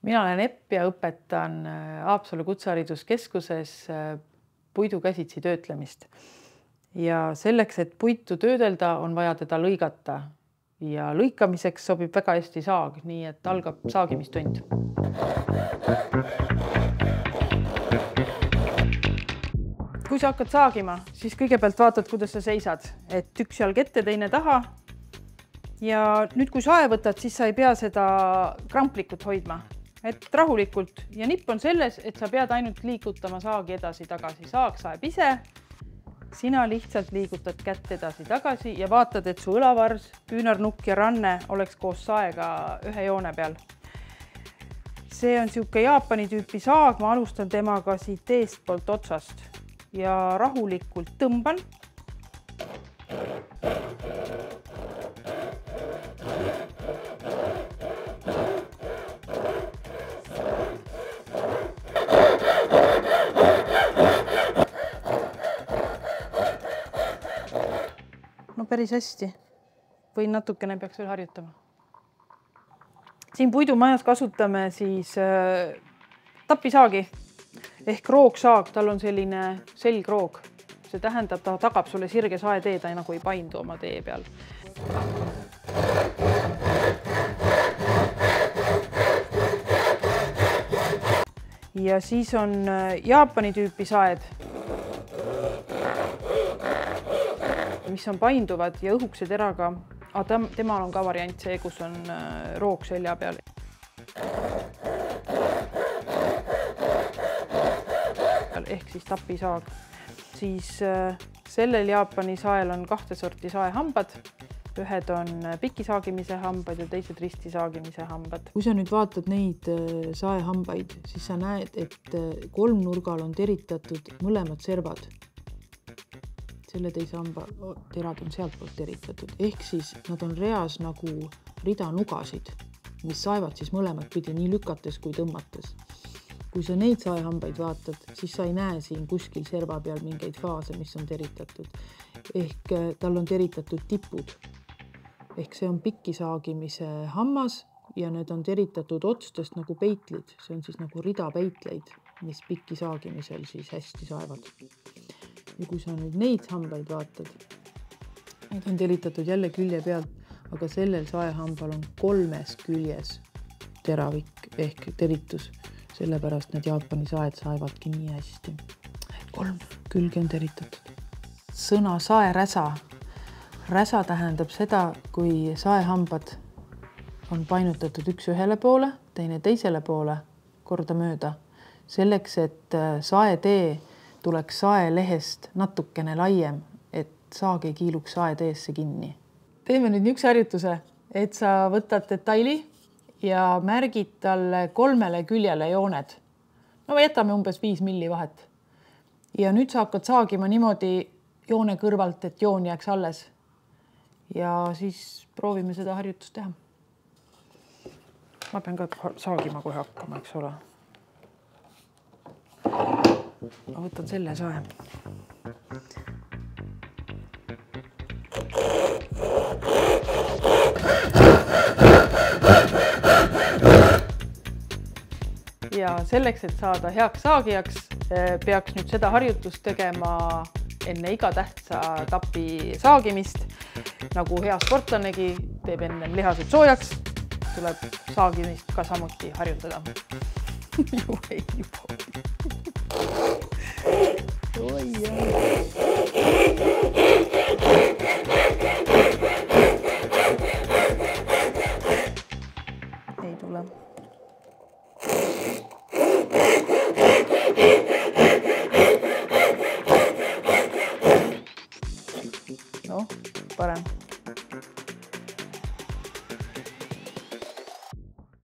Mina olen Epp ja õpetan Haapsalu Kutsehariduskeskuses puidukäsitsi töötlemist. Ja selleks, et puitu töödelda, on vaja teda lõigata. Ja lõikamiseks sobib väga hästi saag, nii et algab saagimistund. Kui sa hakkad saagima, siis kõigepealt vaatad, kuidas sa seisad. Et üks jalg ette, teine taha. Ja nüüd, kui sae võtad, siis sa ei pea seda kramplikult hoidma. Et rahulikult. Ja nipp on selles, et sa pead ainult liigutama saagi edasi-tagasi. Saag saeb ise. Sina lihtsalt liigutad kätt edasi-tagasi ja vaatad, et su õlavars, küünarnukk ja ranne oleks koos saega ühe joone peal. See on siuke Jaapani tüüpi saag. Ma alustan temaga siit eestpoolt otsast ja rahulikult tõmban. No päris hästi. Või natukene peaks veel harjutama. Siin puidumajas kasutame siis tapisaagi ehk roogsaag. Tal on selline selgroog. See tähendab, ta tagab sulle sirge saetee, ta nagu ei paindu oma tee peal. Ja siis on Jaapani tüüpi saed, mis on painduvad ja õhukese teraga. Temal on ka variant see, kus on roog selja peal. Ehk siis tapisaag. Siis sellel Jaapani sael on kahte sorti saehambad. Ühed on pikisaagimise hambad ja teised ristisaagimise hambad. Kui sa nüüd vaatad neid saehambaid, siis sa näed, et kolmnurgal on teritatud mõlemad servad. Selle teise hamba terad on sealt poolt teritatud. Ehk siis nad on reas nagu ridanugasid, mis saevad siis mõlemad pidi nii lükates kui tõmmates. Kui sa neid saehambaid vaatad, siis sa ei näe siin kuskil serva peal mingeid faase, mis on teritatud. Ehk tal on teritatud tipud. Ehk see on pikisaagimise hammas ja need on teritatud otstest nagu peitlid. See on siis nagu ridapeitleid, mis pikisaagimisel siis hästi saevad. Ja kui sa nüüd neid hambaid vaatad, need on teritatud jälle külje pealt, aga sellel saehambal on 3 küljes teravik ehk teritus. Sellepärast need Jaapani saed saevadki nii hästi. 3 külge on teritatud. Sõna saeräsa. Räsa tähendab seda, kui saehambad on painutatud üks ühele poole, teine teisele poole korda mööda. Selleks, et saetee tuleks saelehest natukene laiem, et saag ei kiiluks saeteesse kinni. Teeme nüüd niisuguse harjutuse, et sa võtad detaili ja märgid talle 3 küljele jooned. No jätame umbes 5 milli vahet. Ja nüüd sa hakkad saagima niimoodi joone kõrvalt, et joon jääks alles. Ja siis proovime seda harjutust teha. Ma pean ka saagima kohe hakkama, eks ole. Ma võtan selle sae. Ja selleks, et saada heaks saagijaks, peaks nüüd seda harjutust tegema enne iga tähtsa tapi saagimist. Nagu hea sportlanegi teeb enne lihased soojaks, tuleb saagimist ka samuti harjutada. Ei tule. No, parem.